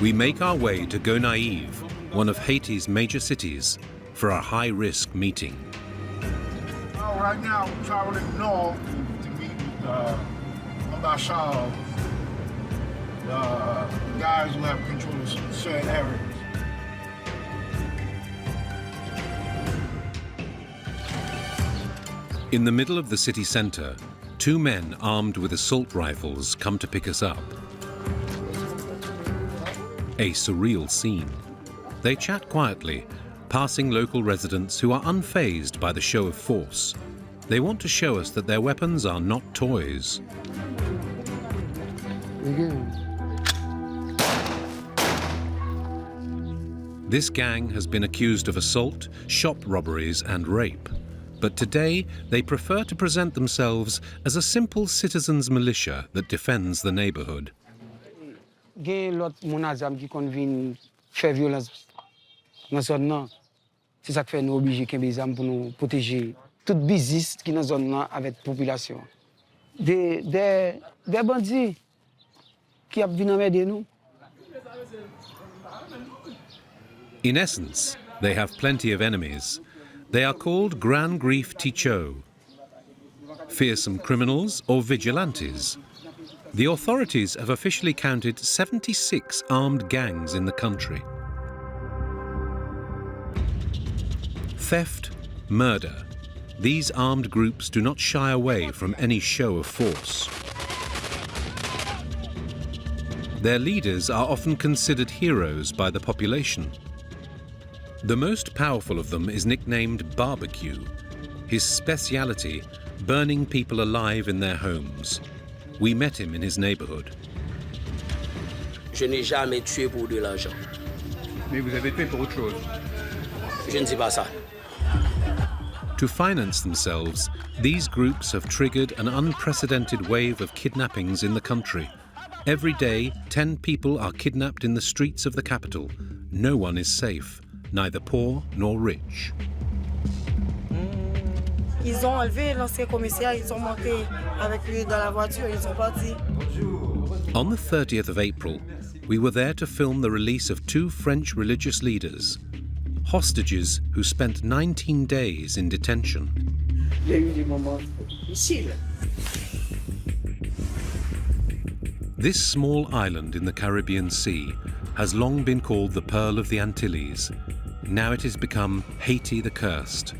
we make our way to Gonaïves, one of Haiti's major cities, for a high-risk meeting. Right now, we're traveling north to meet with Ambassador, the guys who have control of certain areas. In the middle of the city center, two men armed with assault rifles come to pick us up. A surreal scene. They chat quietly, passing local residents who are unfazed by the show of force. They want to show us that their weapons are not toys. This gang has been accused of assault, shop robberies, and rape. But today, they prefer to present themselves as a simple citizens' militia that defends the neighborhood. C'est ça qui fait nous obliger qu'il y ait des armes pour nous protéger toute business qui est dans la zone avec la population. Des bandits qui viennent aider nous. In essence, they have plenty of enemies. They are called Grand Grief Ticho, fearsome criminals or vigilantes. The authorities have officially counted 76 armed gangs in the country. Theft, murder. These armed groups do not shy away from any show of force. Their leaders are often considered heroes by the population. The most powerful of them is nicknamed Barbecue. His speciality, burning people alive in their homes. We met him in his neighborhood. Je n'ai jamais tué pour de l'argent. Mais vous avez fait pour autre chose. Je ne dis pas ça. To finance themselves, these groups have triggered an unprecedented wave of kidnappings in the country. Every day, 10 people are kidnapped in the streets of the capital. No one is safe, neither poor nor rich. Ils ont enlevé l'ancien commissaire, ils sont montés avec lui dans la voiture, ils sont partis. On the 30th of April, we were there to film the release of two French religious leaders, hostages who spent 19 days in detention. This small island in the Caribbean Sea has long been called the Pearl of the Antilles. Now it has become Haiti the Cursed.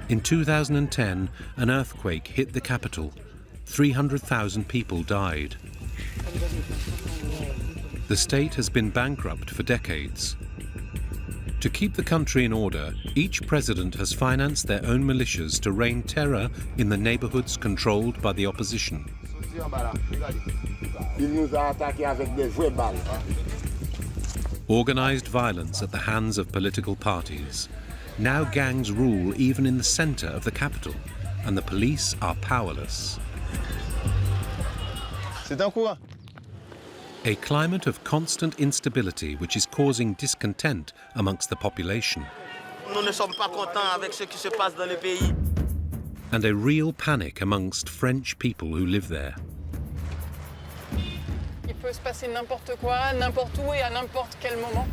In 2010, an earthquake hit the capital. 300,000 people died. The state has been bankrupt for decades. To keep the country in order, each president has financed their own militias to rain terror in the neighborhoods controlled by the opposition. Organized violence at the hands of political parties. Now gangs rule even in the center of the capital, and the police are powerless. A climate of constant instability which is causing discontent amongst the population. Nous ne sommes pas contents avec ce qui se passe dans le pays. And a real panic amongst French people who live there. Il peut se passer n'importe quoi, n'importe où et à n'importe quel moment.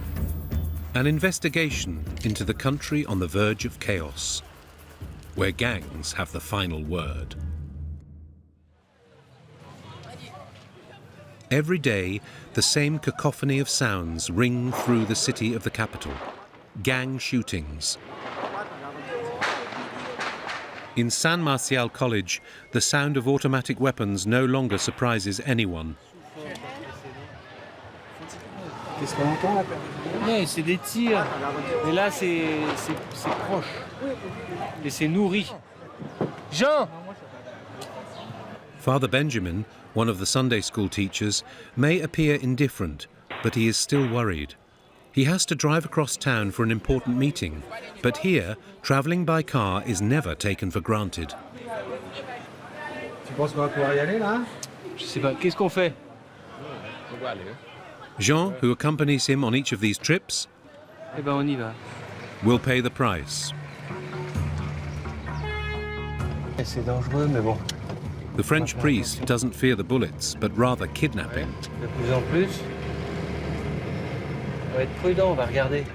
An investigation into the country on the verge of chaos, where gangs have the final word. Every day, the same cacophony of sounds ring through the city of the capital. Gang shootings. In San Marcial College, the sound of automatic weapons no longer surprises anyone. Qu'est-ce qu'on entend? Ouais, c'est des tirs. Et là, c'est proche. Et c'est nourri. Jean! Father Benjamin, one of the Sunday school teachers, may appear indifferent, but he is still worried. He has to drive across town for an important meeting, but here, travelling by car is never taken for granted. Tu penses qu'on va pouvoir y aller là? Je sais pas, qu'est-ce qu'on fait? On va aller. Jean, who accompanies him on each of these trips, Eh ben, on y va. will pay the price. C'est dangereux, mais bon. The French priest doesn't fear the bullets, but rather kidnapping. De plus en plus. On va être prudent, on va regarder.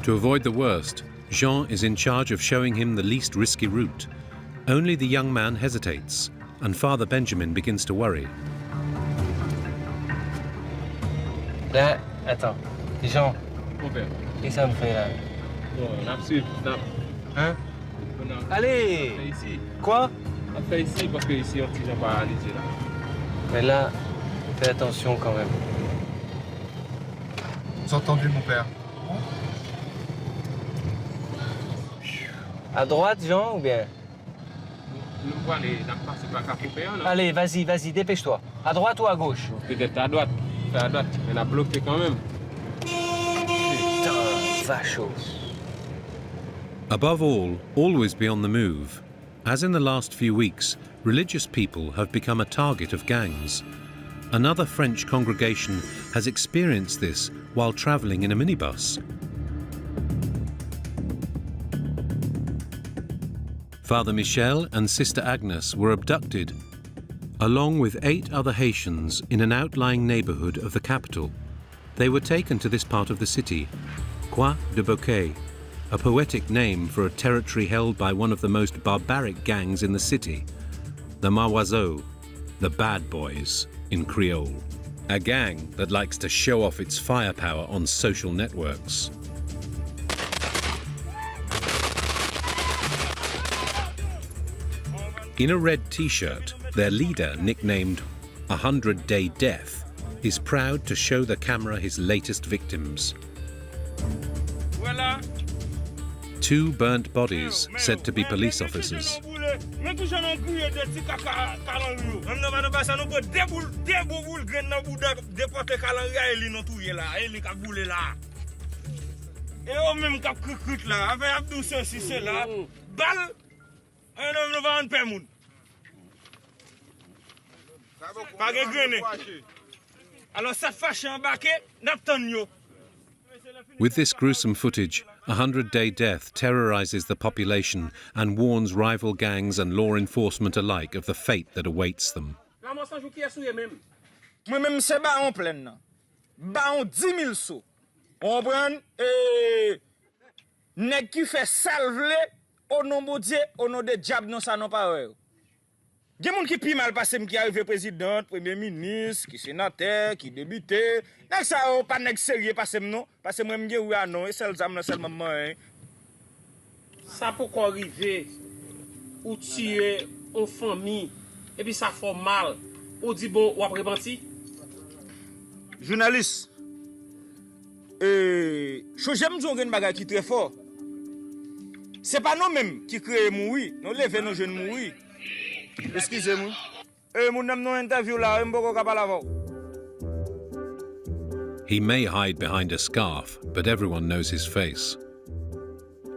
To avoid the worst, Jean is in charge of showing him the least risky route. Only the young man hesitates, and Father Benjamin begins to worry. Là, attends. Jean, Mon père. qu'est-ce que ça me fait là? Bon, on a suivi. Hein? Allez! On a fait ici. Quoi? On a fait ici parce que ici, on ne tient pas à l'idée là. Mais là, fais attention quand même. C'est entendu, mon père. À droite, Jean, ou bien? Nous voyons la passe par Capopé. Allez, vas-y, vas-y, dépêche-toi. À droite ou à gauche? Peut-être à droite. À droite. Mais on a bloqué quand même. Putain, vacho. Above all, always be on the move. As in the last few weeks, religious people have become a target of gangs. Another French congregation has experienced this while travelling in a minibus. Father Michel and Sister Agnes were abducted, along with 8 other Haitians in an outlying neighbourhood of the capital. They were taken to this part of the city, Croix de Bouquet, a poetic name for a territory held by one of the most barbaric gangs in the city, the Maoiseaux, the Bad Boys in Creole, a gang that likes to show off its firepower on social networks. In a red t-shirt, their leader, nicknamed 100-Day Death, is proud to show the camera his latest victims. 2 burnt bodies, said to be police officers. With this gruesome footage, 100-Day Death terrorizes the population and warns rival gangs and law enforcement alike of the fate that awaits them. Moi-même, c'est baron plein. Baron 10 000 sous. On prend nèg qui fait salve au nom de Dieu, au nom de diable, non, ça non pas. Il y a des gens qui pi mal passé, qui arrive président, premier ministre, qui sénateur, qui député. Nèg ça pas nèg sérieux passé non, parce que moi me oui ah non, et seul zam non seulement moi. Ça pourquoi arriver ou tuer une famille et puis ça fait mal. Ou dit bon ou après repenti. Journaliste. J'aime dire une bagarre qui très fort. C'est pas nous mêmes qui créons mourir, nous levons nos jeunes mourir. Excusez-moi. Mon nom non interview là, m'boko ka parler avant. He may hide behind a scarf, but everyone knows his face.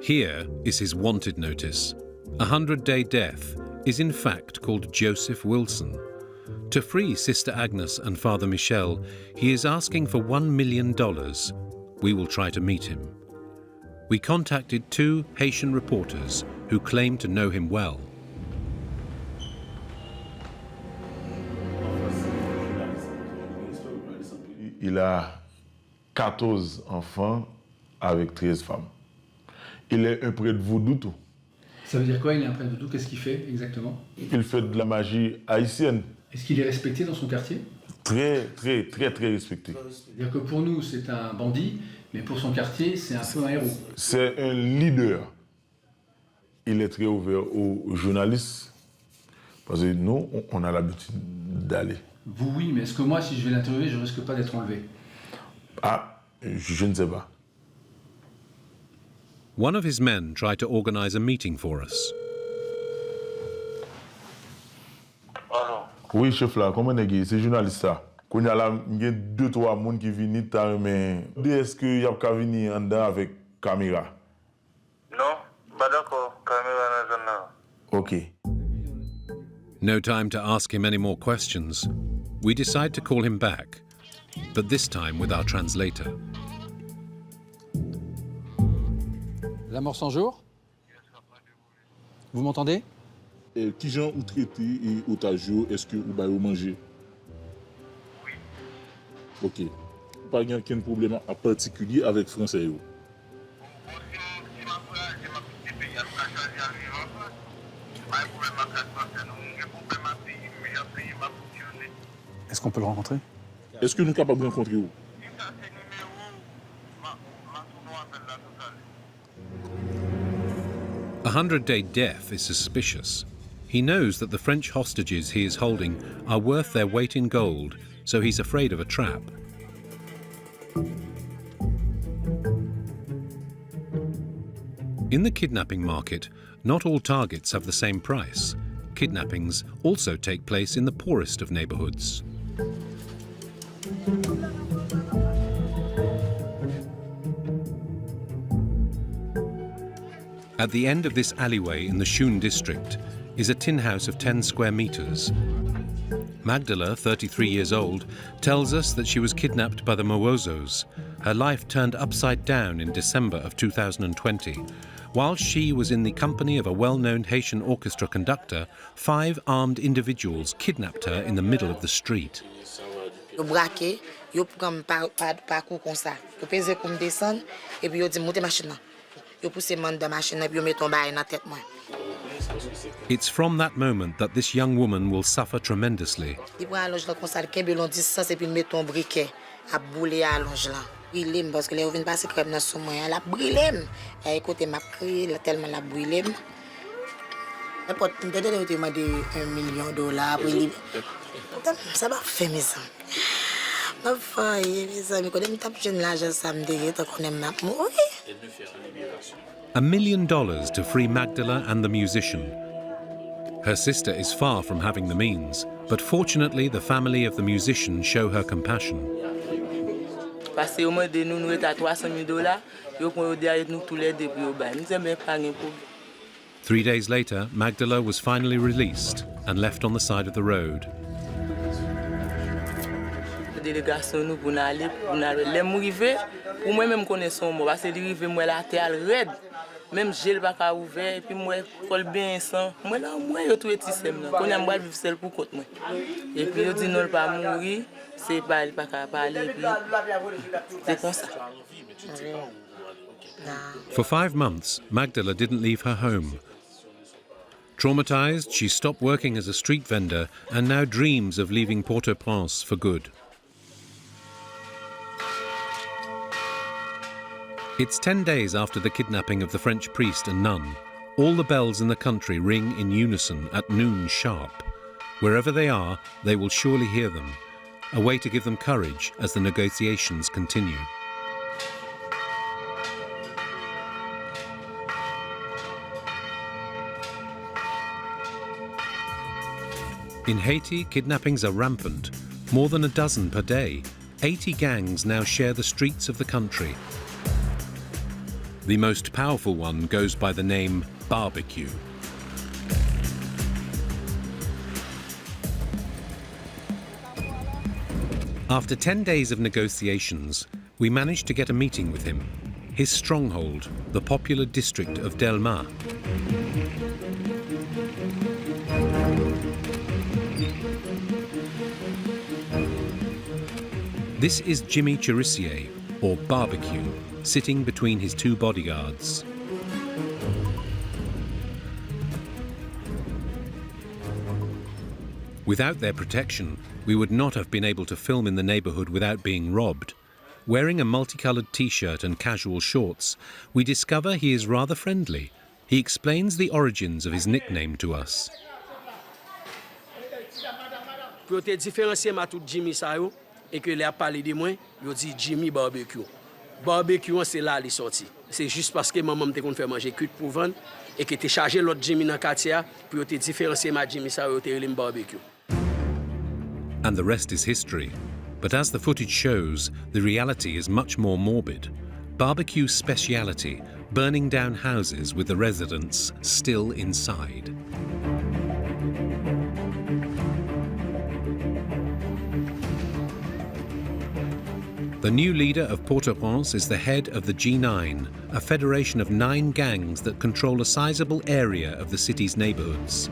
Here is his wanted notice. 100-Day Death is in fact called Joseph Wilson. To free Sister Agnes and Father Michel, he is asking for $1 million. We will try to meet him. We contacted 2 Haitian reporters who claim to know him well. Il a 14 enfants avec 13 femmes. Il est un prêtre vaudou tout. Ça veut dire quoi, il est un prêtre vaudou? Qu'est-ce qu'il fait exactement? Il fait de la magie haïtienne. Est-ce qu'il est respecté dans son quartier? Très respecté. C'est-à-dire que pour nous, c'est un bandit, mais pour son quartier, c'est un peu un héros. C'est un leader. Il est très ouvert aux journalistes, parce que nous, on a l'habitude d'aller. Vous, oui, mais est-ce que moi, si je vais l'interviewer, je risque pas d'être enlevé? Ah, je ne sais pas. One of his men tried to organize a meeting for us. Oui, chef là, comment est-ce que c'est journaliste ça? Quand il y a 2-3 personnes qui viennent, mais est-ce qu'il y a qu'à venir en dedans avec caméra? Non, pas d'accord, caméra dans la zone. OK. No time to ask him any more questions. We decide to call him back, but this time with our translator. La mort sans jour? Vous m'entendez? Qui gens ou traité et otage, est-ce que vous avez mangé? Oui. OK. pas eu aucun problème en particulier avec Français. Yo. Est-ce qu'on peut le rencontrer? Est-ce que nous sommes capables de rencontrer vous? A 100-day death is suspicious. He knows that the French hostages he is holding are worth their weight in gold, so he's afraid of a trap. In the kidnapping market, not all targets have the same price. Kidnappings also take place in the poorest of neighborhoods. At the end of this alleyway in the Shun district is a tin house of 10 square meters. Magdala, 33 years old, tells us that she was kidnapped by the Mawozos. Her life turned upside down in December of 2020. While she was in the company of a well-known Haitian orchestra conductor, 5 armed individuals kidnapped her in the middle of the street. Yo braqué, yo comme parcours comme ça. Yo pèse comme descendre et puis yo dit monter machine là. Yo pousse man dans machine et puis yo met ton bail dans tête moi. It's from that moment that this young woman will suffer tremendously. Il prend allonge là comme ça, kembe long distance et puis met ton briquet à bouler allonge là. Brûlé parce que les vient passer crème dans son moyen, la brûlé. Et écoutez m'a crié tellement la brûlé. N'importe peut-être il m'a dit $1 million brûlé. Ça va faire mes amis. Ma fille, mes amis, quand on tape jeune l'argent ça me dit qu'on aime m'a mourir. $1 million to free Magdala and the musician. Her sister is far from having the means, but fortunately the family of the musician show her compassion. Parce que au moins de nous est à $300,000, yo prend derrière nous tous les deux pour ba. Nous sommes pas un problème. 3 days later, Magdala was finally released and left on the side of the road. Délégation nous pour aller les m'arriver pour moi même connaissons moi parce que arriver moi la terre raide même gel pas ka ouvert et puis moi col bien sans moi là moi yo tout etisem là qu'on a moi vivre seul pour compte moi et puis yo dit non pas mourir c'est pas ka parler puis c'est comme ça. For 5 months, Magdala didn't leave her home. Traumatized, she stopped working as a street vendor and now dreams of leaving Port-au-Prince for good. It's 10 days after the kidnapping of the French priest and nun. All the bells in the country ring in unison at noon sharp. Wherever they are, they will surely hear them, a way to give them courage as the negotiations continue. In Haiti, kidnappings are rampant, more than a dozen per day. 80 gangs now share the streets of the country. The most powerful one goes by the name Barbecue. After 10 days of negotiations, we managed to get a meeting with him. His stronghold, the popular district of Delma. This is Jimmy Cherissier, or Barbecue, sitting between his 2 bodyguards. Without their protection, we would not have been able to film in the neighborhood without being robbed. Wearing a multicolored t-shirt and casual shorts, we discover he is rather friendly. He explains the origins of his nickname to us. Pour te différencier ma tout Jimmy ça yo et que les a parlé de moi, yo dit Jimmy Barbecue. Barbecue c'est là les sorti. C'est juste parce que maman me te fait manger cuite pour vendre et que te chargé l'autre Jimmy dans quartier pour te différencier ma Jimmy ça yo te relé barbecue. And the rest is history. But as the footage shows, the reality is much more morbid. Barbecue's speciality, burning down houses with the residents still inside. The new leader of Port-au-Prince is the head of the G9, a federation of 9 gangs that control a sizable area of the city's neighborhoods.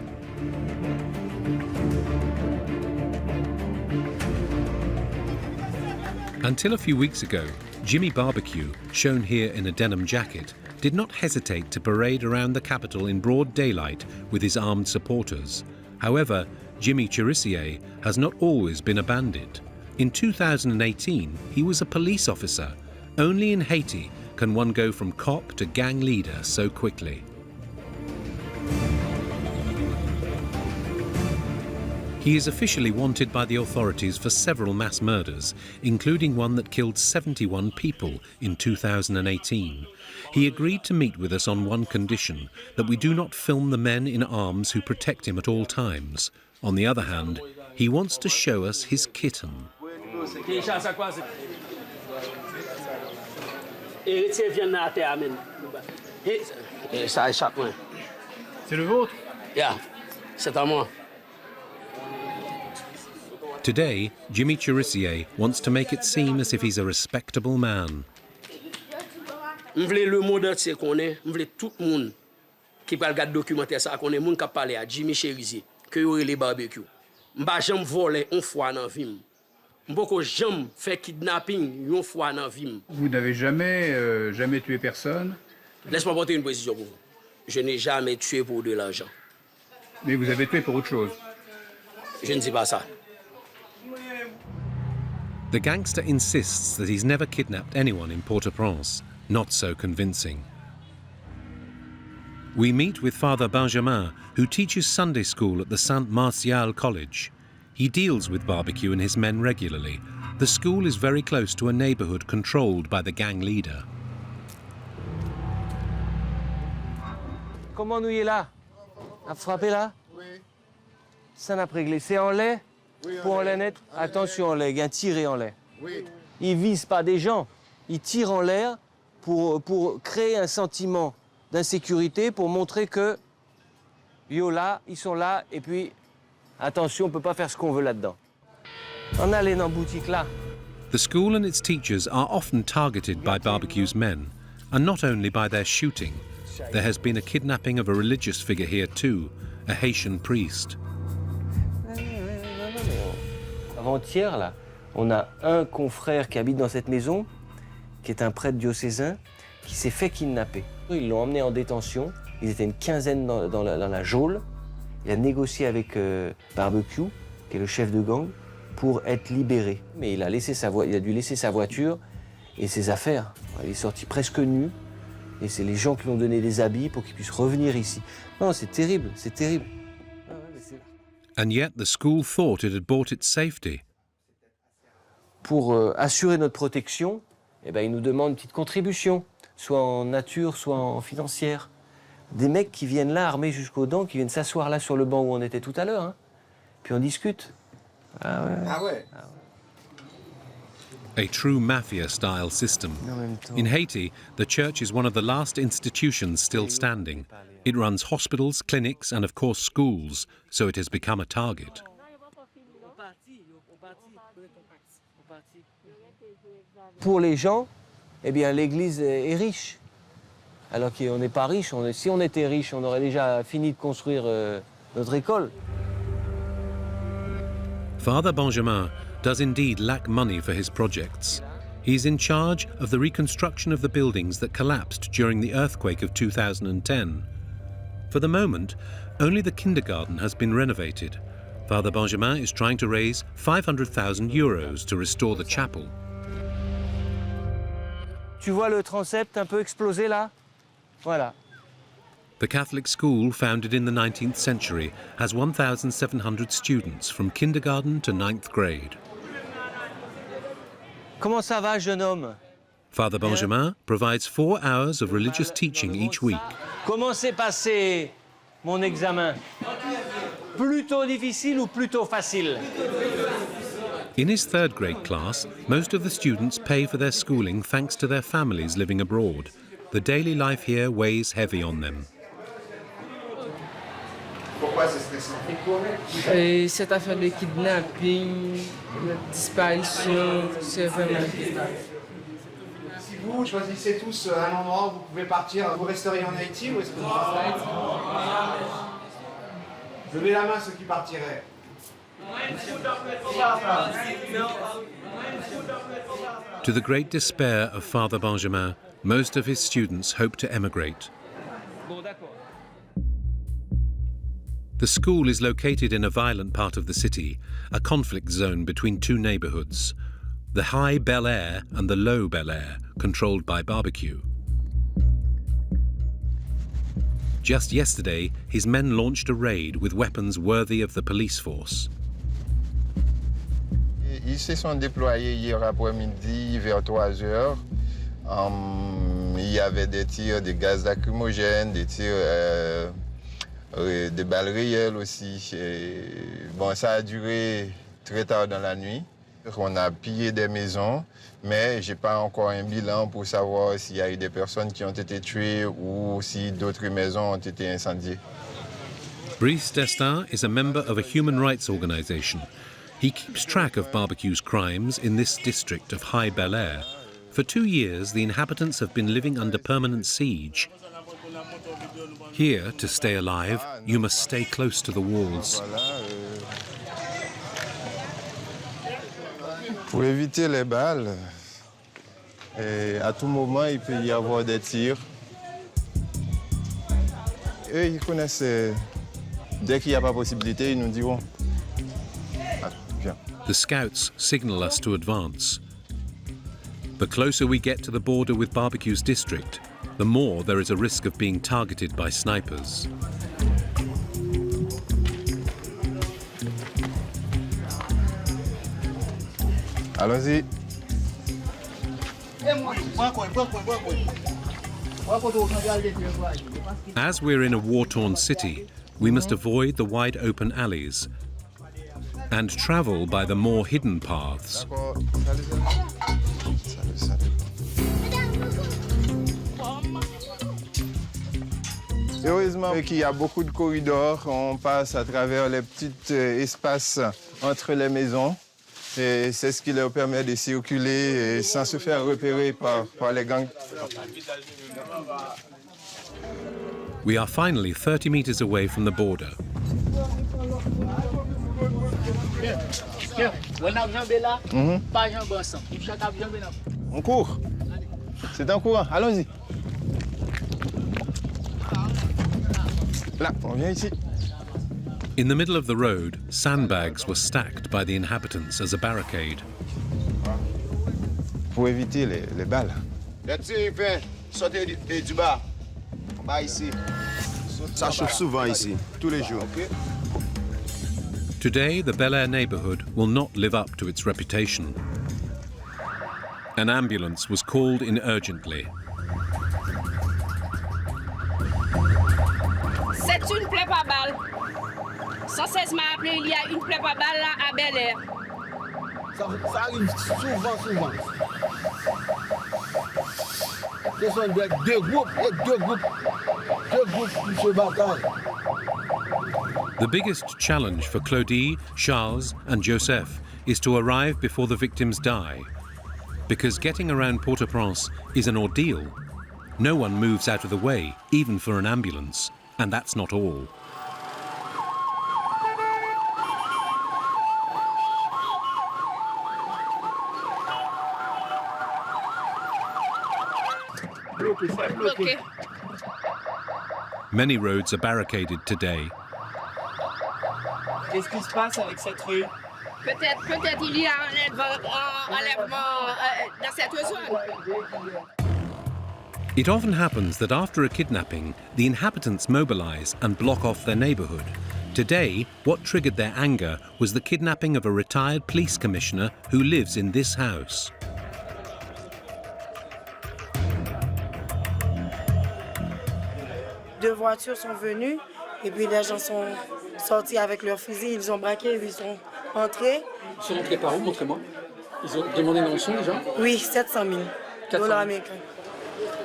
Until a few weeks ago, Jimmy Barbecue, shown here in a denim jacket, did not hesitate to parade around the capital in broad daylight with his armed supporters. However, Jimmy Chirissier has not always been a bandit. In 2018, he was a police officer. Only in Haiti can one go from cop to gang leader so quickly. He is officially wanted by the authorities for several mass murders, including one that killed 71 people in 2018. He agreed to meet with us on one condition, that we do not film the men in arms who protect him at all times. On the other hand, he wants to show us his kitten. C'est le vôtre? Yeah, c'est à moi. Today, Jimmy Chirissier wants to make it seem as if he's a respectable man. Je veux le monde entier connaît, je veux tout le monde qui parle de documentaire ça connaît, monde qui parle à Jimmy Chirissier, que y aurait les barbecues. M'pa jamais voler une fois dans vie. M'poko jamais fait kidnapping une fois dans vie. Vous n'avez jamais tué personne? Laisse-moi porter une précision pour vous. Je n'ai jamais tué pour de l'argent. Mais vous avez tué pour autre chose? Je ne dis pas ça. The gangster insists that he's never kidnapped anyone in Port-au-Prince. Not so convincing. We meet with Father Benjamin, who teaches Sunday school at the Saint Martial College. He deals with barbecue and his men regularly. The school is very close to a neighborhood controlled by the gang leader. Comment nous y est là? A frappé là? Oui. Ça n'a pas réglé. C'est en lait? Oui, pour en lait net? Attention en lait, il y a un tiré en lait. Oui. Ils visent pas des gens, ils tirent en l'air pour créer un sentiment d'insécurité, pour montrer que yo là, ils sont là, et puis attention, on peut pas faire ce qu'on veut là-dedans. On allait dans la boutique là. The school and its teachers are often targeted by barbecue's men, and not only by their shooting. There has been a kidnapping of a religious figure here too, a Haitian priest. Avant-hier, là, on a un confrère qui habite dans cette maison, qui est un prêtre diocésain, qui s'est fait kidnapper. Ils l'ont emmené en détention, ils étaient une quinzaine dans la geôle. Il a négocié avec Barbecue, qui est le chef de gang, pour être libéré. Mais il a dû laisser sa voiture et ses affaires. Il est sorti presque nu, et c'est les gens qui lui ont donné des habits pour qu'il puisse revenir ici. Non, c'est terrible, c'est terrible. And yet the school thought it had bought its safety. Pour assurer notre protection, eh ben, ils nous demandent une petite contribution, soit en nature, soit en financière. Des mecs qui viennent là, armés jusqu'aux dents, qui viennent s'asseoir là sur le banc où on était tout à l'heure, hein. Puis on discute. Ah ouais. Ah ouais. A true mafia-style system. In Haiti, the church is one of the last institutions still standing. It runs hospitals, clinics, and of course schools, so it has become a target. Pour les gens, eh bien, l'Église est riche. Alors qu'on n'est pas riche. Si on était riche, on aurait déjà fini de construire notre école. Father Benjamin does indeed lack money for his projects. He's in charge of the reconstruction of the buildings that collapsed during the earthquake of 2010. For the moment, only the kindergarten has been renovated. Father Benjamin is trying to raise 500,000 euros to restore the chapel. Tu vois le transept un peu explosé là? Voilà. The Catholic school, founded in the 19th century, has 1,700 students from kindergarten to 9th grade. Comment ça va, jeune homme? Father Benjamin provides 4 hours of religious teaching each week. Comment s'est passé mon examen? Plutôt difficile ou plutôt facile? In his 3rd grade class, most of the students pay for their schooling thanks to their families living abroad. The daily life here weighs heavy on them. Pourquoi c'est stressant? Cette affaire de kidnapping, de disparition, c'est vraiment... Si vous choisissez tous un endroit où vous pouvez partir, vous resteriez en Haïti ou est-ce que vous partez? Levez la main ceux qui partiraient. To the great despair of Father Benjamin, most of his students hope to emigrate. The school is located in a violent part of the city, a conflict zone between two neighborhoods, the High Bel Air and the Low Bel Air, controlled by barbecue. Just yesterday, his men launched a raid with weapons worthy of the police force. Ils se sont déployés hier après-midi vers 3 heures. Il y avait des tirs de gaz lacrymogène, des tirs, des balles réelles aussi. Bon, ça a duré très tard dans la nuit. On a pillé des maisons, mais je n'ai pas encore un bilan pour savoir s'il y a eu des personnes qui ont été tuées ou si d'autres maisons ont été incendiées. Brice Destin is a member of a human rights organization. He keeps track of barbecue's crimes in this district of High Bel Air. For 2 years, the inhabitants have been living under permanent siege. Here, to stay alive, you must stay close to the walls. Pour éviter les balles, à tout moment, il peut y avoir des tirs. Eux, ils connaissent, dès qu'il n'y a pas possibilité, ils nous diront. The scouts signal us to advance. The closer we get to the border with barbecue's district, the more there is a risk of being targeted by snipers. Allons-y. As we're in a war-torn city, we must avoid the wide open alleys and travel by the more hidden paths. Heureusement qu'il y a beaucoup de corridors, on passe à travers les petits espaces entre les maisons. Et c'est ce qui leur permet de circuler sans se faire repérer par les gangs. We are finally 30 meters away from the border. On court. C'est en courant. Allons-y. Là, on vient ici. In the middle of the road, sandbags were stacked by the inhabitants as a barricade. Pour éviter les balles. Les tirs, sortez du bas. Bas ici. Ça chauffe souvent ici, tous les jours. Today, the Bel Air neighborhood will not live up to its reputation. An ambulance was called in urgently. C'est une plaie par balle. Sans cesse m'a appelé, il y a une plaie par balle là à Bel Air. Ça arrive souvent. Ce sont deux groupes qui se battent. The biggest challenge for Claudie, Charles and Joseph is to arrive before the victims die. Because getting around Port-au-Prince is an ordeal. No one moves out of the way, even for an ambulance. And that's not all. Bloqué. Many roads are barricaded today. Qu'est-ce qui se passe avec cette rue? Peut-être il y a un enlèvement dans cette zone. It often happens that after a kidnapping, the inhabitants mobilize and block off their neighborhood. Today, what triggered their anger was the kidnapping of a retired police commissioner who lives in this house. Deux voitures sont venues et puis les gens sont sortis avec leurs fusils, ils ont braqué, ils sont entrés. Ils sont rentrés par où? Montrez-moi. Ils ont demandé une rançon déjà? Oui, 700 000 dollars américains.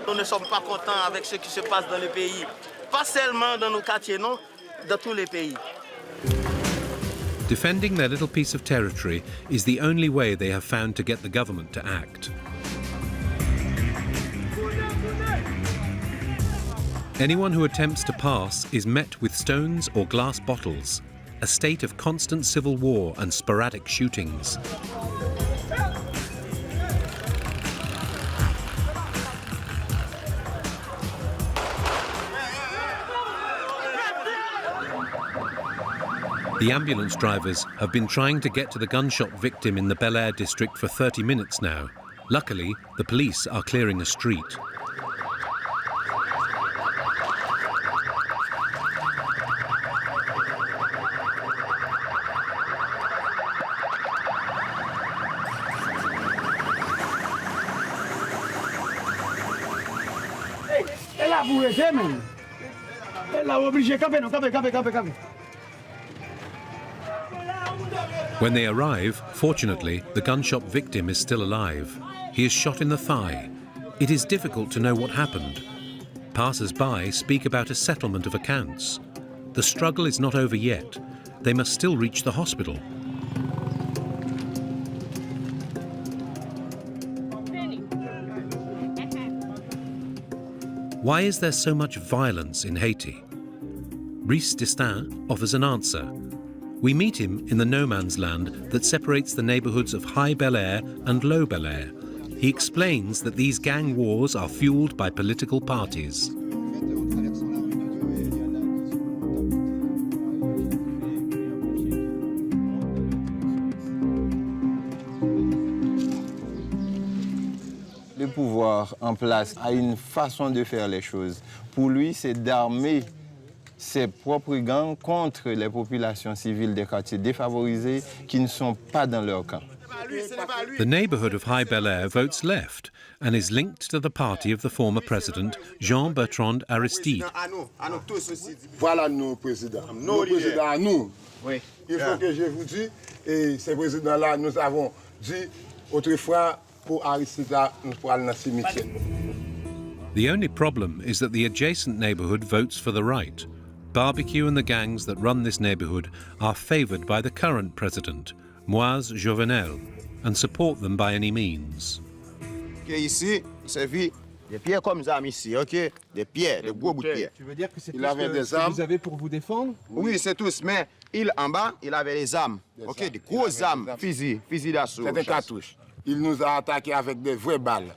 Nous ne sommes pas contents avec ce qui se passe dans le pays. Pas seulement dans nos quartiers, non, dans tous les pays. Defending their little piece of territory is the only way they have found to get the government to act. Anyone who attempts to pass is met with stones or glass bottles, a state of constant civil war and sporadic shootings. The ambulance drivers have been trying to get to the gunshot victim in the Bel Air district for 30 minutes now. Luckily, the police are clearing a street. When they arrive, fortunately, the gunshot victim is still alive. He is shot in the thigh. It is difficult to know what happened. Passers-by speak about a settlement of accounts. The struggle is not over yet. They must still reach the hospital. Why is there so much violence in Haiti? Brice Destin offers an answer. We meet him in the no man's land that separates the neighborhoods of High Bel Air and Low Bel Air. He explains that these gang wars are fueled by political parties. Le pouvoir en place a une façon de faire les choses. Pour lui, c'est d'armer ses propres gangs contre les populations civiles des quartiers défavorisés qui ne sont pas dans leur camp. The neighborhood of High Bel Air votes left and is linked to the party of the former president, Jean-Bertrand Aristide. Voilà nos présidents. Nos présidents à nous. Oui. Il faut que je vous dise, et ces présidents-là, nous avons dit autrefois pour Aristide, nous pourrons aller dans le cimetière. The only problem is that the adjacent neighborhood votes for the right. Barbecue and the gangs that run this neighborhood are favored by the current president, Moïse Jovenel, and support them by any means. Ici, c'est vu des pierres comme ça ici, ok? Des pierres, des gros bouts de pierre. Tu veux dire que c'est tout des armes. que vous avez pour vous défendre? Oui, c'est tous, mais il en bas, il avait les armes, ok? Des grosses armes, fusil d'assaut. C'est un cartouche. Il nous a attaqués avec des vraies balles.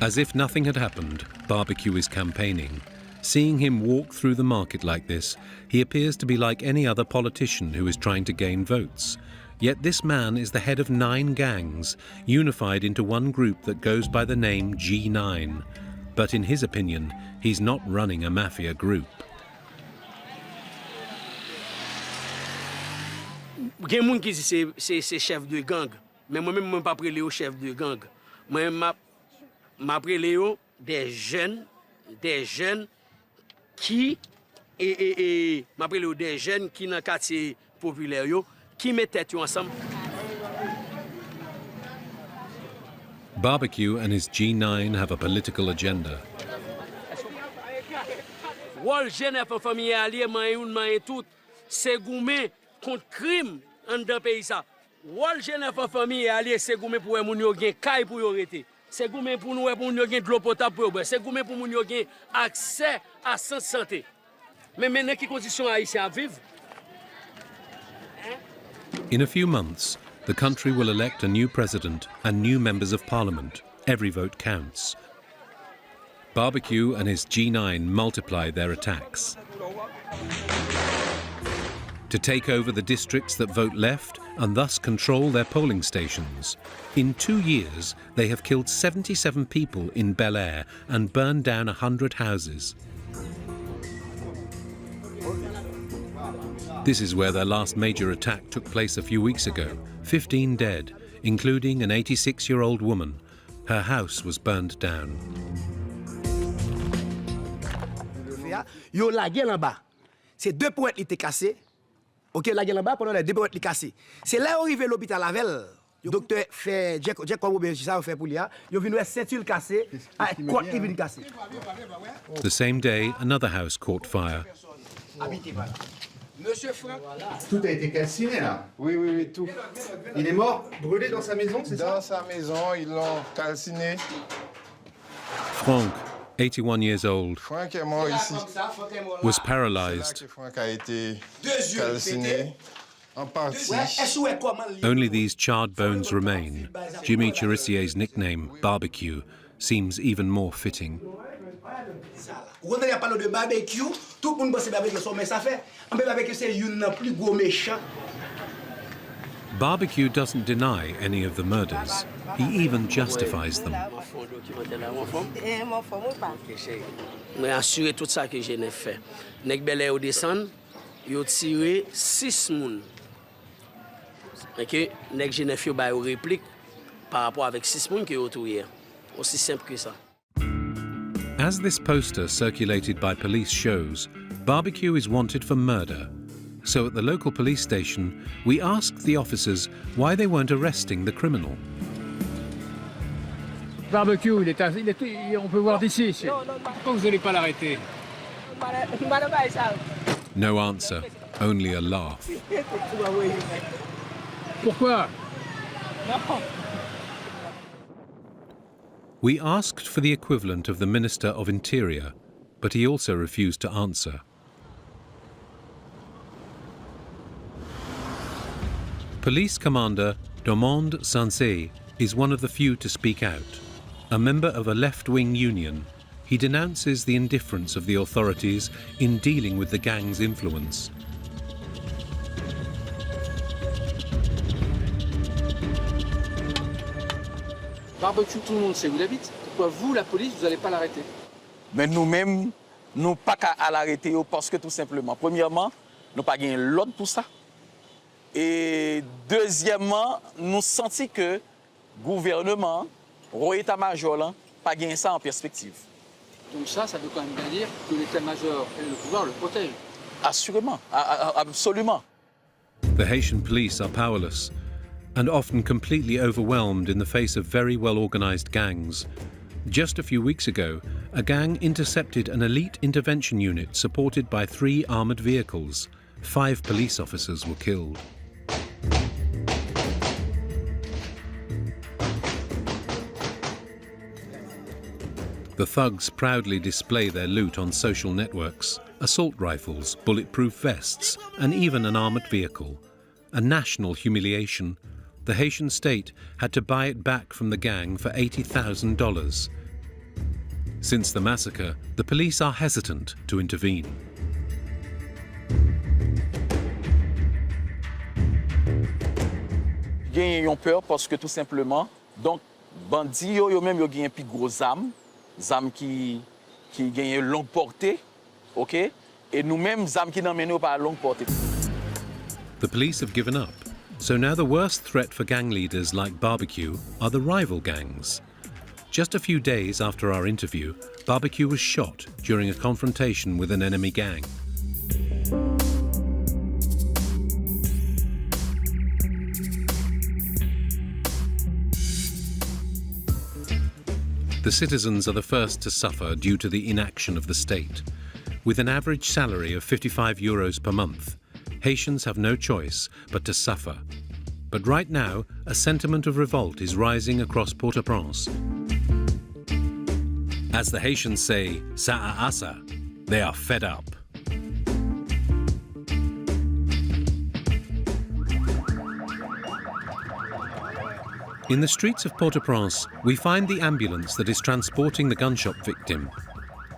As if nothing had happened, Barbecue is campaigning. Seeing him walk through the market like this, he appears to be like any other politician who is trying to gain votes. Yet this man is the head of 9 gangs, unified into one group that goes by the name G9. But in his opinion, he's not running a mafia group. Gen moun ki di c'est chef de gang, mais moi-même je pas prélé au chef de gang. Moi m'a prélé des jeunes qui m'a prélé des jeunes qui dans quartier populaire yo qui mettent tête ensemble. Barbecue and his G9 have a political agenda. Wol jeune famille allié man tout c'est goumé contre crime en dans pays ça. Wol jeune famille allié c'est goumé pour moun yo gen kay pour yo rete. C'est goumé pour nous pour nous gen de l'eau potable pour boire. C'est goumé pour moun yo gen accès à santé. Mais maintenant qui condition haïtien à vivre? In a few months, the country will elect a new president and new members of parliament. Every vote counts. Barbecue and his G9 multiply their attacks. To take over the districts that vote left and thus control their polling stations. In 2 years, they have killed 77 people in Bel Air and burned down 100 houses. This is where their last major attack took place a few weeks ago. 15 dead, including an 86-year-old woman. Her house was burned down. Yo la gueule en bas. C'est 2 points qui étaient cassés. OK, la gueule en bas pendant les 2 points qui cassés. C'est là où arrivé l'hôpital Lavel. Le docteur fait Jack Robert ça fait pour lui. Yo vinn ceinture cassée, côte qui vinn cassée. The same day, another house caught fire. Monsieur Franck, tout a été calciné là. Oui, tout. Il est mort, brûlé dans sa maison, c'est ça? Dans sa maison, ils l'ont calciné. Franck, 81 years old, Franck est mort ici. was paralyzed. Franck a été calciné en partie. Only these charred bones remain. Jimmy Chirissier's nickname, Barbecue, seems even more fitting. Ça là. Quand on parle de barbecue, tout le monde pense que barbecue, mais ça fait. Un barbecue, c'est une plus gros méchant. Barbecue doesn't deny any of the murders. He even justifies them. Mais assurer tout ça que je n'ai fait. Nèg belé au descend, yo tiré 6 moun. OK, nèg Genève yo ba réplique par rapport avec 6 moun qui yo touyer. Aussi simple que ça. As this poster circulated by police shows, Barbecue is wanted for murder. So at the local police station, we asked the officers why they weren't arresting the criminal. Barbecue, on peut voir d'ici. Pourquoi vous n'allez pas l'arrêter? No answer, only a laugh. Pourquoi? We asked for the equivalent of the Minister of Interior, but he also refused to answer. Police Commander Domond Sansé is one of the few to speak out. A member of a left-wing union, he denounces the indifference of the authorities in dealing with the gang's influence. Barbecue, tout le monde sait où il habite. Pourquoi vous, la police, vous n'allez pas l'arrêter? Mais nous-mêmes, nous pas qu'à l'arrêter parce que tout simplement, premièrement, nous pas gagné l'ordre pour ça. Et deuxièmement, nous sentons que le gouvernement, le état-major, pas gagné ça en perspective. Donc ça veut quand même bien dire que l'état-major et le pouvoir le protègent. Assurément, absolument. The Haitian police are powerless and often completely overwhelmed in the face of very well-organized gangs. Just a few weeks ago, a gang intercepted an elite intervention unit supported by 3 armored vehicles. 5 police officers were killed. The thugs proudly display their loot on social networks: assault rifles, bulletproof vests, and even an armored vehicle. A national humiliation. The Haitian state had to buy it back from the gang for $80,000. Since the massacre, the police are hesitant to intervene. Ils ont peur parce que tout simplement, donc, bandits, eux même, ils ont un plus gros armes qui gagnent longue portée, ok? Et nous-mêmes, armes qui n'emmènent pas à longue portée. The police have given up, so now the worst threat for gang leaders like Barbecue are the rival gangs. Just a few days after our interview, Barbecue was shot during a confrontation with an enemy gang. The citizens are the first to suffer due to the inaction of the state. With an average salary of €55 per month, Haitians have no choice but to suffer. But right now, a sentiment of revolt is rising across Port-au-Prince. As the Haitians say, "Ça a asa," they are fed up. In the streets of Port-au-Prince, we find the ambulance that is transporting the gunshot victim.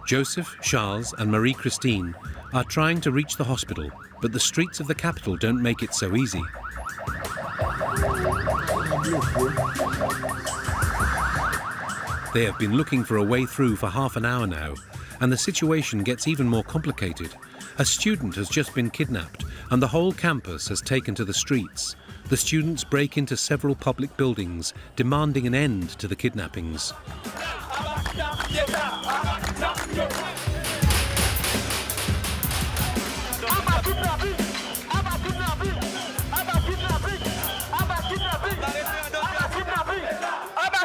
Joseph, Charles, and Marie-Christine are trying to reach the hospital, but the streets of the capital don't make it so easy. They have been looking for a way through for half an hour now, and the situation gets even more complicated. A student has just been kidnapped, and the whole campus has taken to the streets. The students break into several public buildings, demanding an end to the kidnappings.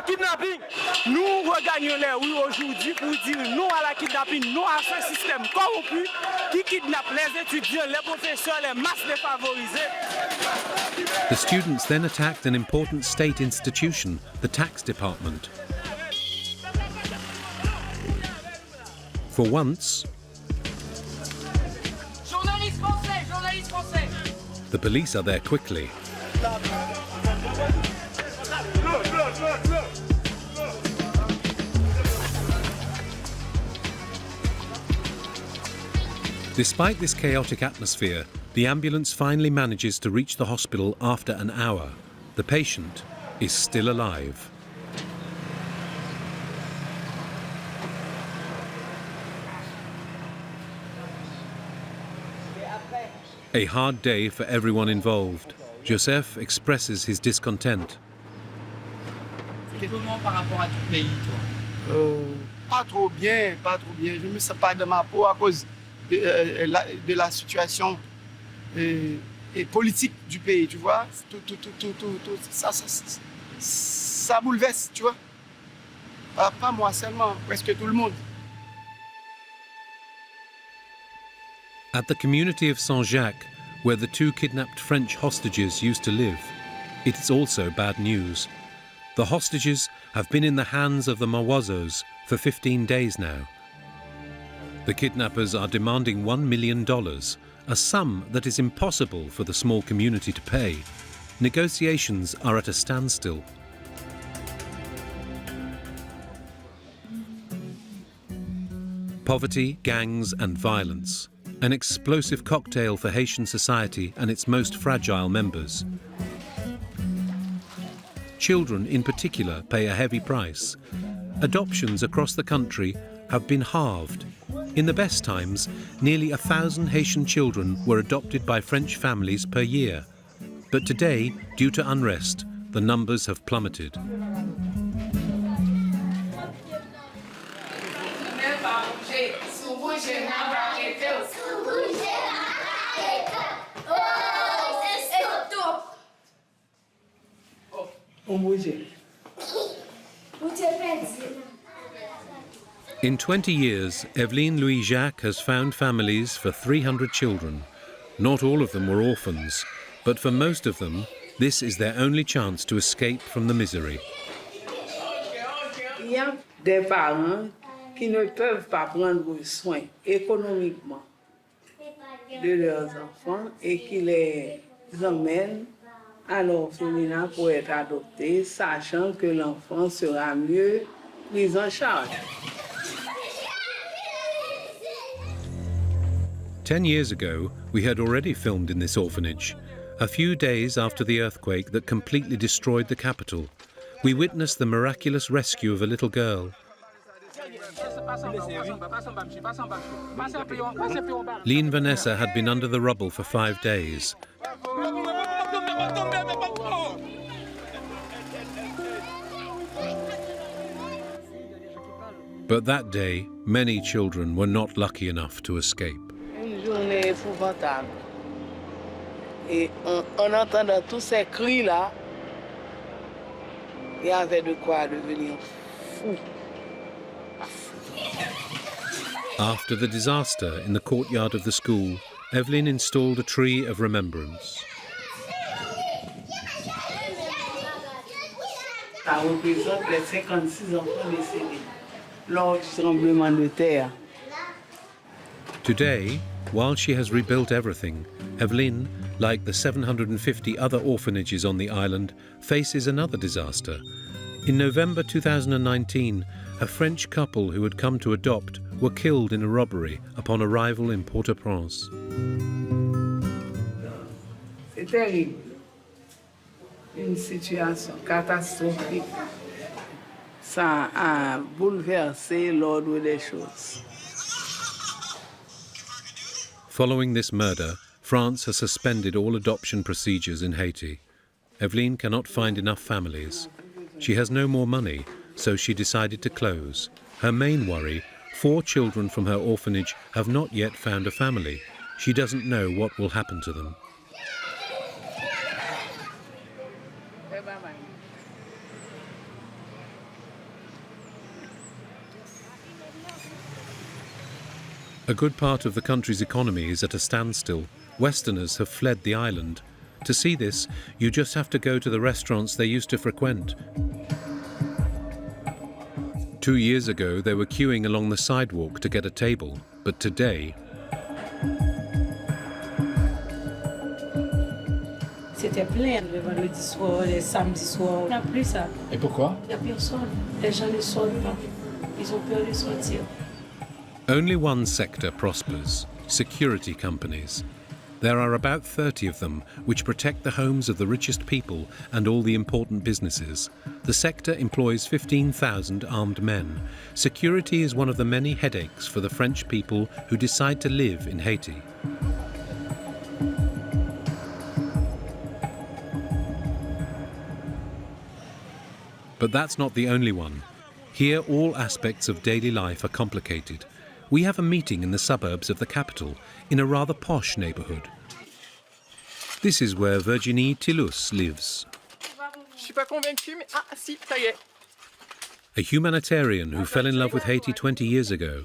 Kidnapping. Nous regagnons les rues aujourd'hui pour dire non à la kidnapping, non à ce système corrompu qui kidnappe les étudiants, les professeurs, les masses défavorisées. The students then attacked an important state institution, the tax department. For once, the police are there quickly. Despite this chaotic atmosphere, the ambulance finally manages to reach the hospital after an hour. The patient is still alive. A hard day for everyone involved. Joseph expresses his discontent. Comment par rapport à ton pays, toi? Pas trop bien, pas trop bien. Je ne me sens pas de ma peau à cause de la situation politique du pays, tu vois. Tout ça bouleverse, tu vois. Pas moi seulement, presque tout le monde. At the community of Saint-Jacques, where the 2 kidnapped French hostages used to live, it is also bad news. The hostages have been in the hands of the Mawozzos for 15 days now. The kidnappers are demanding $1 million, a sum that is impossible for the small community to pay. Negotiations are at a standstill. Poverty, gangs and violence. An explosive cocktail for Haitian society and its most fragile members. Children in particular pay a heavy price. Adoptions across the country have been halved. In the best times, nearly 1,000 Haitian children were adopted by French families per year. But today, due to unrest, the numbers have plummeted. In 20 years, Evelyne Louis-Jacques has found families for 300 children. Not all of them were orphans, but for most of them, this is their only chance to escape from the misery. Il y a des parents qui ne peuvent pas prendre soin économiquement de leurs enfants et qui les emmènent à l'orphelinat pour être adoptés, sachant que l'enfant sera mieux pris en charge. 10 years ago, we had already filmed in this orphanage. A few days after the earthquake that completely destroyed the capital, we witnessed the miraculous rescue of a little girl. Lean Vanessa had been under the rubble for 5 days. But that day, many children were not lucky enough to escape. Une journée épouvantable. Et en entendant tous ces cris-là, il y avait de quoi devenir fou. After the disaster in the courtyard of the school, Evelyn installed a tree of remembrance. Ça représente les 56 enfants décédés lors du tremblement de terre. Today, while she has rebuilt everything, Evelyn, like the 750 other orphanages on the island, faces another disaster. In November 2019, a French couple who had come to adopt were killed in a robbery upon arrival in Port-au-Prince. C'est terrible. Une situation catastrophique. Ça a bouleversé l'ordre des choses. Following this murder, France has suspended all adoption procedures in Haiti. Evelyn cannot find enough families. She has no more money, so she decided to close. Her main worry, 4 children from her orphanage have not yet found a family. She doesn't know what will happen to them. A good part of the country's economy is at a standstill. Westerners have fled the island. To see this, you just have to go to the restaurants they used to frequent. 2 years ago, they were queuing along the sidewalk to get a table, but today... C'était plein le vendredi soir, le samedi soir. Il n'y a plus ça. Et pourquoi? Il n'y a personne. Les gens ne sortent pas. Ils ont peur de sortir. Only one sector prospers, security companies. There are about 30 of them, which protect the homes of the richest people and all the important businesses. The sector employs 15,000 armed men. Security is one of the many headaches for the French people who decide to live in Haiti. But that's not the only one. Here, all aspects of daily life are complicated. We have a meeting in the suburbs of the capital, in a rather posh neighborhood. This is where Virginie Tillous lives. A humanitarian who fell in love with Haiti 20 years ago.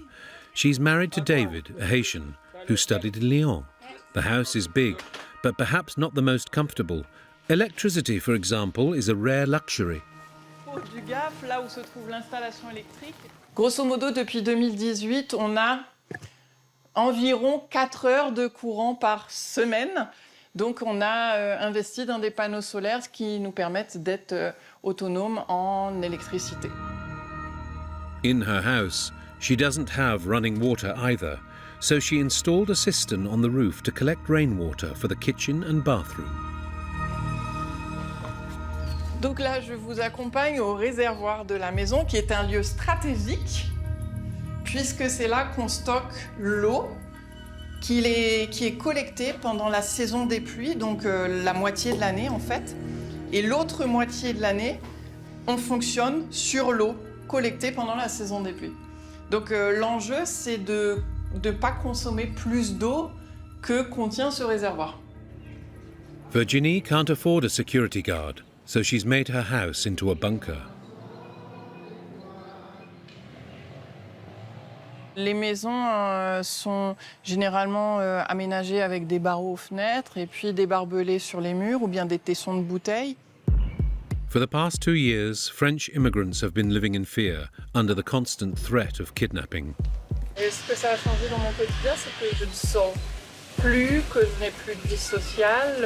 She's married to David, a Haitian, who studied in Lyon. The house is big, but perhaps not the most comfortable. Electricity, for example, is a rare luxury. Du GAF, là où se trouve l'installation électrique. Grosso modo, depuis 2018, on a environ 4 heures de courant par semaine. Donc, on a investi dans des panneaux solaires qui nous permettent d'être autonomes en électricité. In her house, she doesn't have running water either, so she installed a cistern on the roof to collect rainwater for the kitchen and bathroom. Donc là, je vous accompagne au réservoir de la maison, qui est un lieu stratégique, puisque c'est là qu'on stocke l'eau qui est collectée pendant la saison des pluies, donc la moitié de l'année en fait. Et l'autre moitié de l'année, on fonctionne sur l'eau collectée pendant la saison des pluies. Donc l'enjeu, c'est de ne pas consommer plus d'eau que contient ce réservoir. Virginie can't afford a security guard, so she's made her house into a bunker. Les maisons sont généralement aménagées avec des barreaux aux fenêtres et puis des barbelés sur les murs ou bien des tessons de bouteilles. For the past 2 years, French immigrants have been living in fear under the constant threat of kidnapping. Et ce que ça a changé dans mon quotidien, c'est que je ne sors plus, que je n'ai plus de vie sociale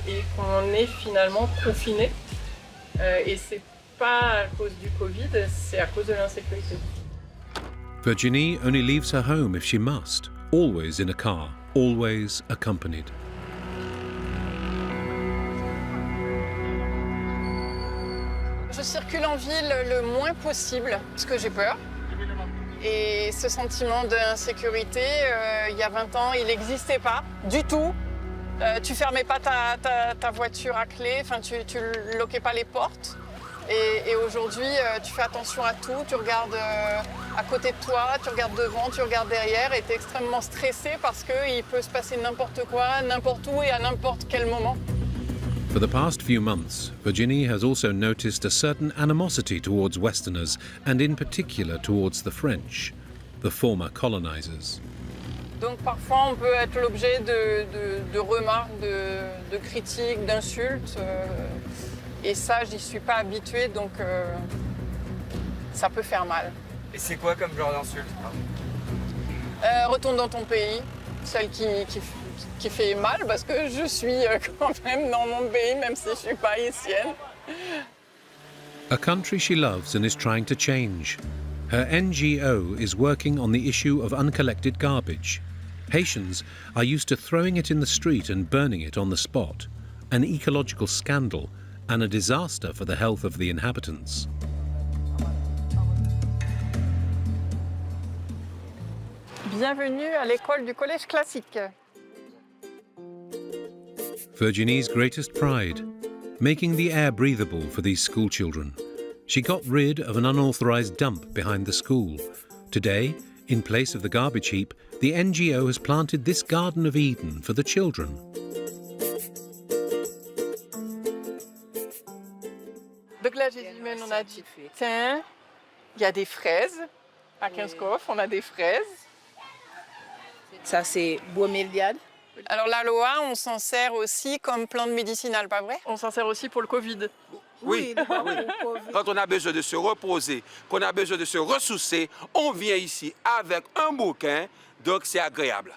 et qu'on est finalement confiné. Et c'est pas à cause du Covid, c'est à cause de l'insécurité. Virginie only leaves her home if she must, always in a car, always accompanied. Je circule en ville le moins possible parce que j'ai peur. Et ce sentiment d'insécurité, il y a 20 ans, il n'existait pas du tout. Tu fermais pas ta voiture à clé, enfin tu loquais pas les portes. Et aujourd'hui, tu fais attention à tout, tu regardes à côté de toi, tu regardes devant, tu regardes derrière et tu es extrêmement stressé parce qu'il peut se passer n'importe quoi, n'importe où et à n'importe quel moment. For the past few months, Virginie has also noticed a certain animosity towards Westerners and in particular towards the French, the former colonizers. Donc parfois on peut être l'objet de remarques, de critiques, d'insultes. Et ça, j'y suis pas habituée, donc ça peut faire mal. Et c'est quoi comme genre d'insulte? Retourne dans ton pays, celle qui fait mal, parce que je suis quand même dans mon pays, même si je suis pas haïtienne. A country she loves and is trying to change. Her NGO is working on the issue of uncollected garbage. Haitians are used to throwing it in the street and burning it on the spot, an ecological scandal and a disaster for the health of the inhabitants. Bienvenue à l'école du collège classique. Virginie's greatest pride, making the air breathable for these school children. She got rid of an unauthorized dump behind the school. Today, in place of the garbage heap, the NGO has planted this Garden of Eden for the children. Donc là, j'ai dit, on a dit, tiens, il y a des fraises. À 15 on a des fraises. Ça, c'est bromeliade. Alors l'aloe, on s'en sert aussi comme plante médicinale, pas vrai? On s'en sert aussi pour le Covid. Oui. Quand on a besoin de se reposer, qu'on a besoin de se ressourcer, on vient ici avec un bouquin, donc c'est agréable.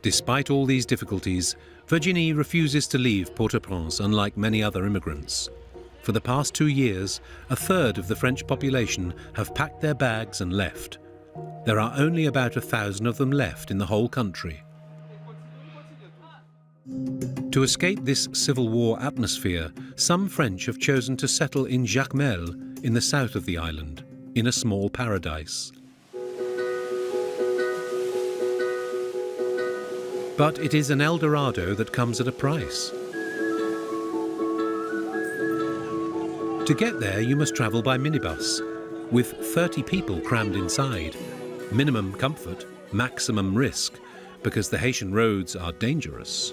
Despite all these difficulties, Virginie refuses to leave Port-au-Prince, unlike many other immigrants. For the past 2 years, a third of the French population have packed their bags and left. There are only about 1,000 of them left in the whole country. To escape this civil war atmosphere, some French have chosen to settle in Jacmel in the south of the island, in a small paradise. But it is an El Dorado that comes at a price. To get there, you must travel by minibus, with 30 people crammed inside. Minimum comfort, maximum risk, because the Haitian roads are dangerous.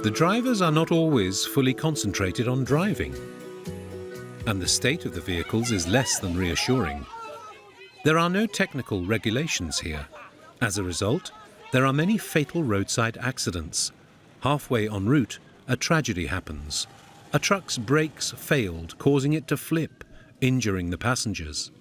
The drivers are not always fully concentrated on driving, and the state of the vehicles is less than reassuring. There are no technical regulations here. As a result, there are many fatal roadside accidents. Halfway en route, a tragedy happens. A truck's brakes failed, causing it to flip, injuring the passengers.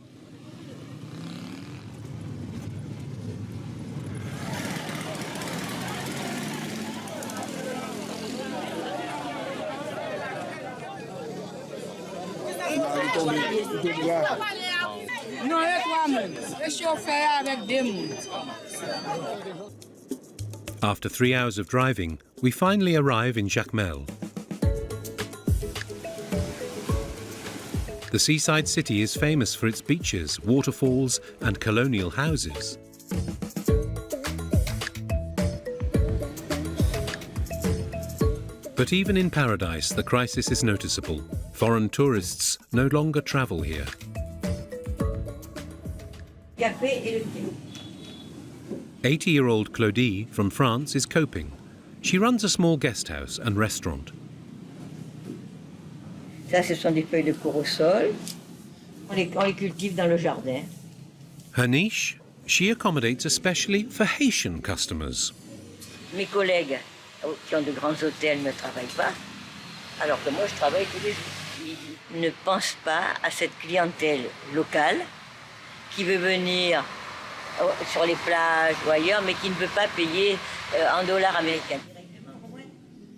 After 3 hours of driving, we finally arrive in Jacmel. The seaside city is famous for its beaches, waterfalls, and colonial houses. But even in paradise, the crisis is noticeable. Foreign tourists no longer travel here. 80-year-old Claudie from France is coping. She runs a small guest house and restaurant. Ça, ce sont des feuilles de corosol. On les cultive dans le jardin. Her niche, she accommodates especially for Haitian customers. Mes collègues qui ont de grands hôtels ne travaillent pas, alors que moi, je travaille tous les jours. Ils ne pensent pas à cette clientèle locale qui veut venir sur les plages ou ailleurs, mais qui ne peut pas payer en dollars américains.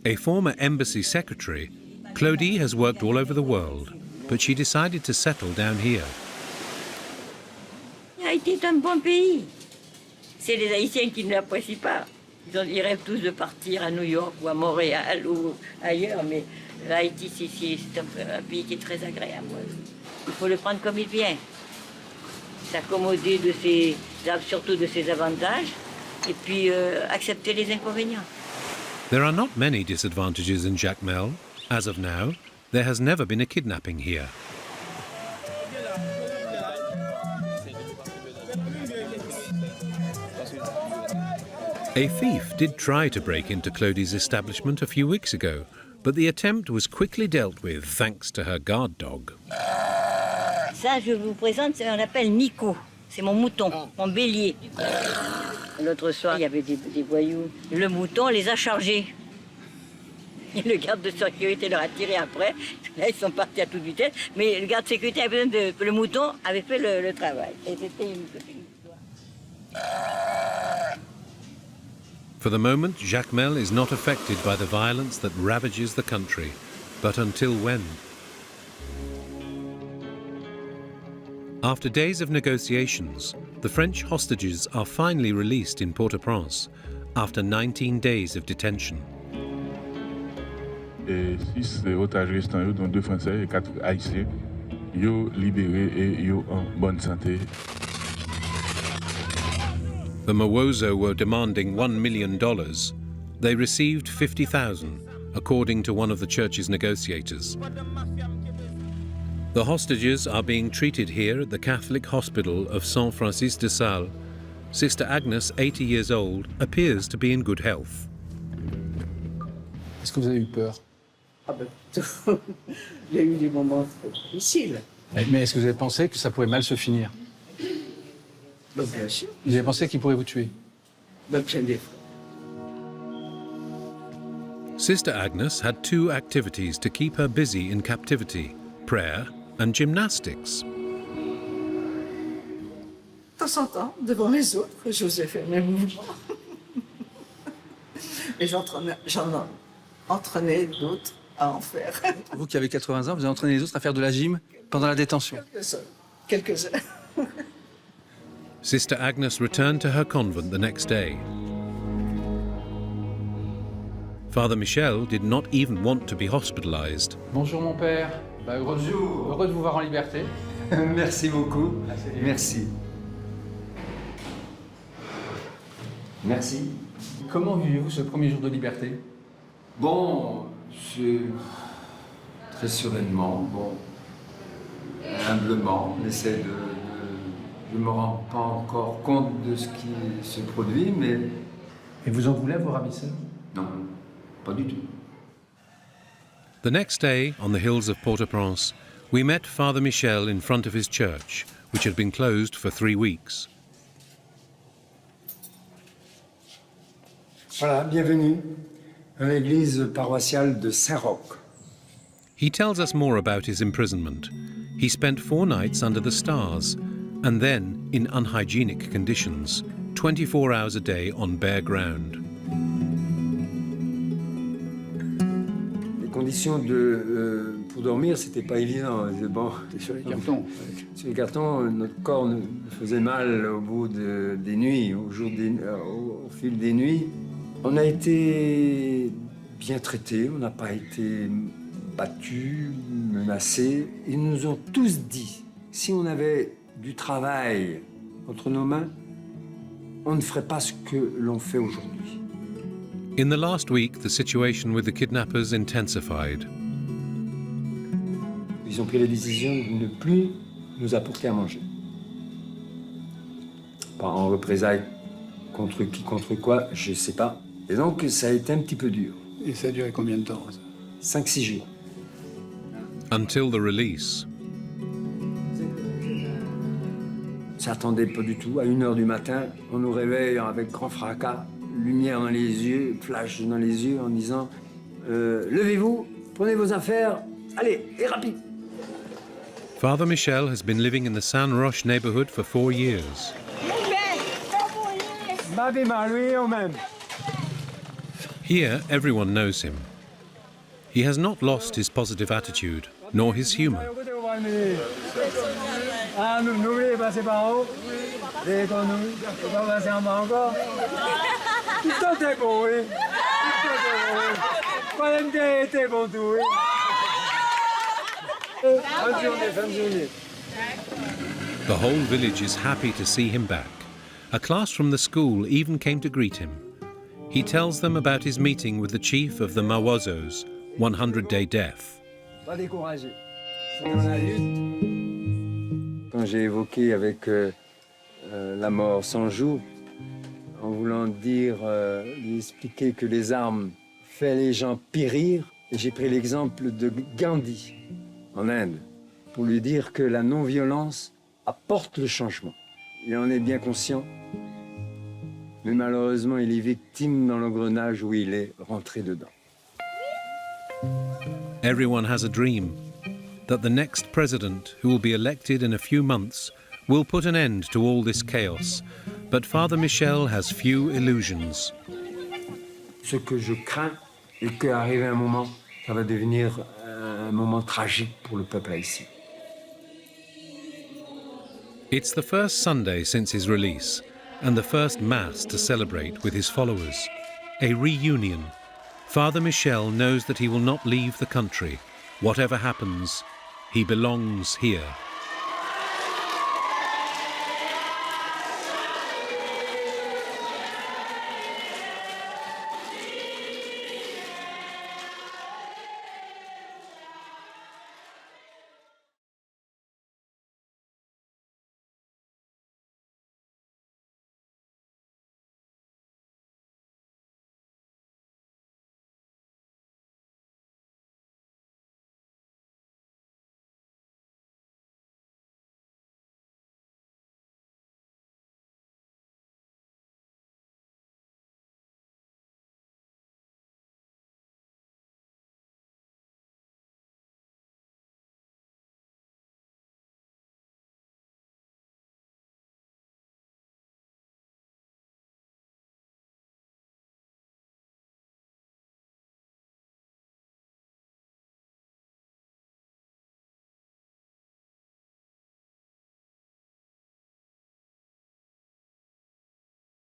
A former embassy secretary, Claudie has worked all over the world, but she decided to settle down here. Haïti est un bon pays. C'est les Haïtiens qui ne l'apprécient pas. Ils rêvent tous de partir à New York ou à Montréal ou ailleurs, mais Haïti, c'est un pays qui est très agréable. Il faut le prendre comme il vient. S'accommoder de surtout de ses avantages, et puis accepter les inconvénients. There are not many disadvantages in Jacmel. As of now, there has never been a kidnapping here. A thief did try to break into Claudie's establishment a few weeks ago, but the attempt was quickly dealt with thanks to her guard dog. Ça, je vous présente, on l'appelle Nico. C'est mon mouton, mon bélier. L'autre soir, il y avait des voyous. Le mouton les a chargés. Et le garde de sécurité leur a tiré après. Là, ils sont partis à toute vitesse. Mais le garde de sécurité avait besoin que le mouton avait fait le travail. Et c'était une histoire. For the moment, Jacmel is not affected by the violence that ravages the country. But until when? After days of negotiations, the French hostages are finally released in Port-au-Prince after 19 days of detention. 6 otages restants, dont 2 Français et 4 Haïtiens, sont libérés et sont en bonne santé. The Mawozo were demanding $1 million. They received $50,000, according to one of the church's negotiators. The hostages are being treated here at the Catholic Hospital of Saint Francis de Sales. Sister Agnes, 80 years old, appears to be in good health. Est-ce que vous avez eu peur? Ah ben, il y a eu des moments difficiles. Mais est-ce que vous avez pensé que ça pourrait mal se finir? Ben, bien sûr. Vous avez pensé qu'il pourrait vous tuer? Ben, bien des fois. Sister Agnes had 2 activities to keep her busy in captivity: prayer and gymnastics. De temps en temps, devant les autres, j'osais faire mes mouvements. Et j'en entraînais d'autres à en faire. Vous qui avez 80 ans, vous avez entraîné les autres à faire de la gym pendant la détention. Quelques-uns. Sister Agnes returned to her convent the next day. Father Michel did not even want to be hospitalized. Bonjour mon père. Heureux de vous voir en liberté. Merci beaucoup. Merci. Merci. Comment vivez-vous ce premier jour de liberté? Bon, c'est très sereinement, bon, humblement, on essaie je ne me rends pas encore compte de ce qui se produit, mais... Et vous en voulez à vos ravisseurs? Non, pas du tout. The next day, on the hills of Port-au-Prince, we met Father Michel in front of his church, which had been closed for 3 weeks. Voilà, bienvenue à l'église paroissiale de Saint-Roch. He tells us more about his imprisonment. He spent 4 nights under the stars, and then in unhygienic conditions, 24 hours a day on bare ground. Les conditions pour dormir, c'était pas évident. Bon, sur les cartons. Sur les cartons, notre corps nous faisait mal au bout des nuits, au fil des nuits. On a été bien traités, on n'a pas été battus, menacés. Ils nous ont tous dit, si on avait du travail entre nos mains, on ne ferait pas ce que l'on fait aujourd'hui. In the last week, the situation with the kidnappers intensified. Ils ont pris la décision de ne plus nous apporter à manger. Pas en représailles contre qui, contre quoi, je ne sais pas. Et donc, ça a été un petit peu dur. Et ça a duré combien de temps? 5-6 jours. Until the release. Ça attendait pas du tout. À 1h du matin, on nous réveille avec grand fracas, lumière dans les yeux, flash dans les yeux, en disant levez-vous, prenez vos affaires, allez, et rapide. Father Michel has been living in the San Roche neighborhood for 4 years. Here, everyone knows him. He has not lost his positive attitude, nor his humor. The whole village is happy to see him back. A class from the school even came to greet him. He tells them about his meeting with the chief of the Mawazos, 100-day death. Quand j'ai évoqué avec la mort 100 jours, en voulant lui expliquer que les armes font les gens périr, j'ai pris l'exemple de Gandhi en Inde pour lui dire que la non-violence apporte le changement. Il en est bien conscient, mais malheureusement, il est victime dans l'engrenage où il est rentré dedans. Everyone has a dream that the next president, who will be elected in a few months, will put an end to all this chaos. But Father Michel has few illusions. Ce que je crains est qu'arrive un moment, ça va devenir un moment tragique pour le peuple haïtien. It's the first Sunday since his release, and the first Mass to celebrate with his followers. A reunion. Father Michel knows that he will not leave the country. Whatever happens, he belongs here.